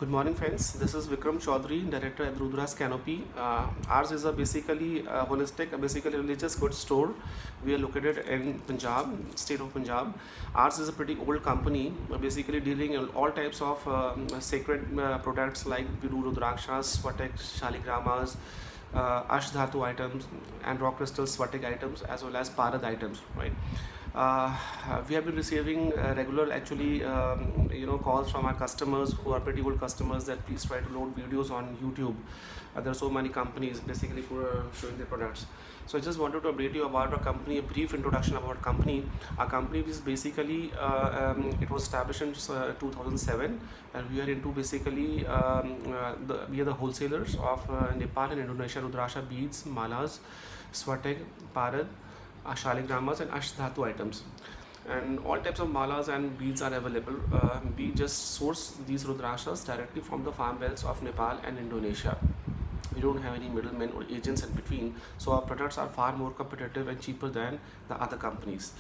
Good morning, friends. This is Vikram Chaudhary, director at Rudra's Canopy. Ours is a basically holistic, basically religious goods store. We are located in Punjab, state of Punjab. Ours is a pretty old company, basically dealing in all types of sacred products like we do Rudrakshas, Swatik, Shaligramas, Ashdhatu items, and rock crystal Swatik items, as well as Parad items, right? uh, we have been receiving regular actually calls from our customers who are pretty old customers that please try to load videos on YouTube. There are so many companies basically who are showing their products. So I just wanted to update you about our company, a brief introduction about company. Our company is basically it was established in 2007, and we are into basically we are the wholesalers of Nepal and Indonesia Rudraksha beads, malas, Swatik, Parad, Shaligramas and Ashdhatu items. And all types of malas and beads are available. We just source these Rudrakshas directly from the farm belts of Nepal and Indonesia. We don't have any middlemen or agents in between, so our products are far more competitive and cheaper than the other companies.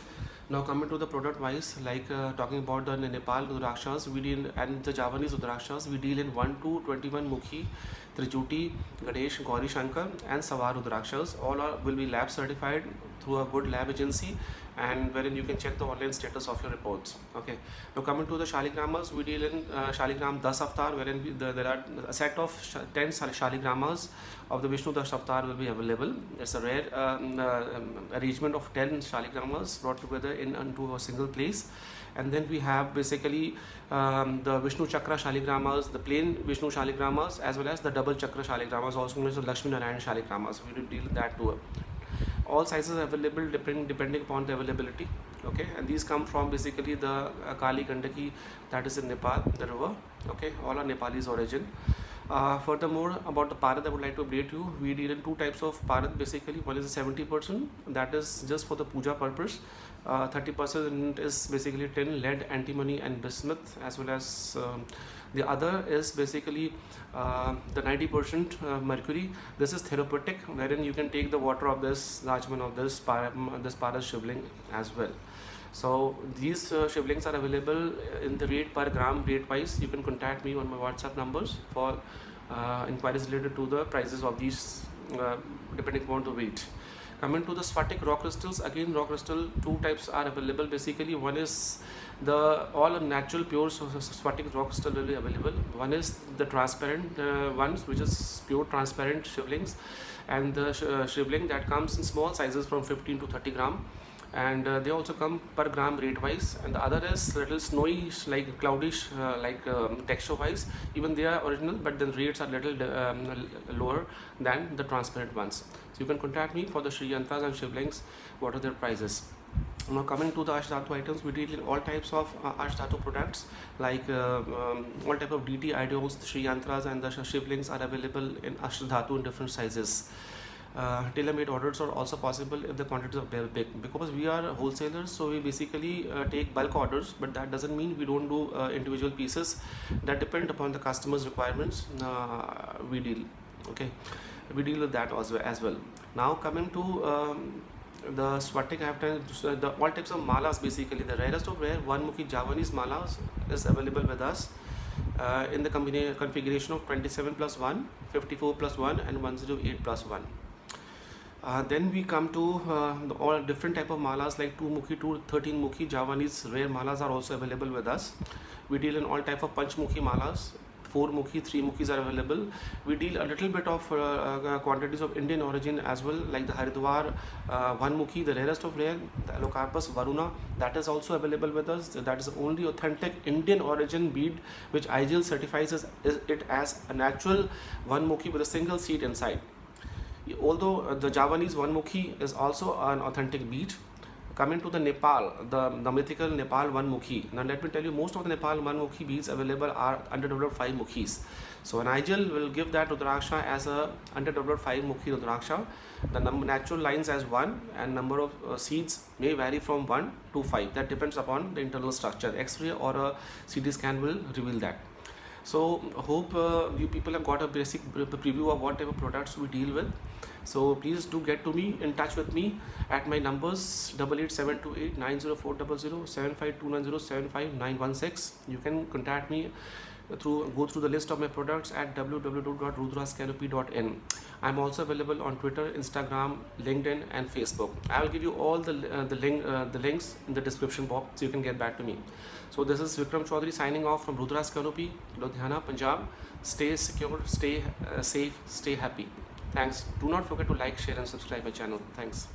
Now coming to the product wise, like talking about the Nepal Rudrakshas, we deal, and the Javanese Rudrakshas, we deal in 1 to 21 Mukhi, Trijuti, Ganesh, Gauri Shankar and Savar Rudrakshas. All will be lab certified through a good lab agency, and wherein you can check the online status of your reports. Okay. Now coming to the Shaligramas, we deal in Shaligram Das Avatar, wherein there are a set of 10 Shaligramas of the Vishnu Das Avatar will be available. It's a rare arrangement of 10 Shaligramas brought together into a single place. And then we have basically the Vishnu Chakra Shaligramas, the plain Vishnu Shaligramas, as well as the double Chakra Shaligramas, also known as the Lakshmi Narayan Shaligramas. We will deal with that too. All sizes available depending upon the availability. Okay, and these come from basically the Kali Gandaki, that is in Nepal, the river. Okay, all are Nepalese origin. Furthermore, about the Parad, I would like to update you. We deal in two types of Parad basically. One is 70%, that is just for the puja purpose. 30% is basically tin, lead, antimony and bismuth, as well as the other is basically the 90% mercury. This is therapeutic, wherein you can take the water of this Rajman of this Parad shivling as well. So these shivlings are available in the rate per gram rate wise. You can contact me on my WhatsApp numbers for inquiries related to the prices of these depending upon the weight. Coming to the Swatik rock crystals, again rock crystal, two types are available basically. One is the all natural pure Swatik rock crystal will be available. One is the transparent ones, which is pure transparent shivlings, and the shivling that comes in small sizes from 15 to 30 gram, and they also come per gram rate wise. And the other is little snowy, like cloudish, texture wise. Even they are original, but the rates are little lower than the transparent ones. So you can contact me for the Sri Yantras and Shivlings, what are their prices. Now coming to the Ashdhatu items, we deal in all types of Ashdhatu products, like all type of DT ideals. The Sri Yantras and the Shivlings are available in Ashdhatu in different sizes. Tailor-made orders are also possible if the quantities are very big, because we are wholesalers, so we basically take bulk orders, but that doesn't mean we don't do individual pieces. That depend upon the customer's requirements. We deal. Okay, we deal with that as well. Now coming to the Swatik, I have the all types of malas basically. The rarest of rare one Mukhi Javanese malas is available with us in the configuration of 27+1, 54+1 and 108+1. Then we come to all different type of malas like 2 Mukhi to 13 Mukhi Javanese rare malas are also available with us. We deal in all type of Panch Mukhi malas. 4 Mukhi, 3 Mukhis are available. We deal a little bit of quantities of Indian origin as well, like the Haridwar 1 Mukhi, the rarest of rare, the Alocarpus Varuna, that is also available with us. That is the only authentic Indian origin bead which IGL certifies it as a natural 1 Mukhi with a single seed inside. Although the Javanese 1 Mukhi is also an authentic bead. Coming to the Nepal, the mythical Nepal 1 Mukhi. Now let me tell you, most of the Nepal 1 Mukhi beads available are underdeveloped 5 Mukhis. So an IGL will give that Rudraksha as a underdeveloped 5 Mukhi Rudraksha. The natural lines as 1, and number of seeds may vary from 1 to 5. That depends upon the internal structure. X-ray or a CT scan will reveal that. So hope you people have got a basic preview of what type of products we deal with. So please do get to me, in touch with me at my numbers 8872890400 75290 75916. You can contact me go through the list of my products at www.rudrascanopy.in. I'm also available on Twitter, Instagram, LinkedIn, and Facebook. I will give you all the links in the description box so you can get back to me. So this is Vikram Chaudhary signing off from Rudra's Canopy, Ludhiana, Punjab. Stay secure, stay safe, stay happy. Thanks. Do not forget to like, share, and subscribe my channel. Thanks.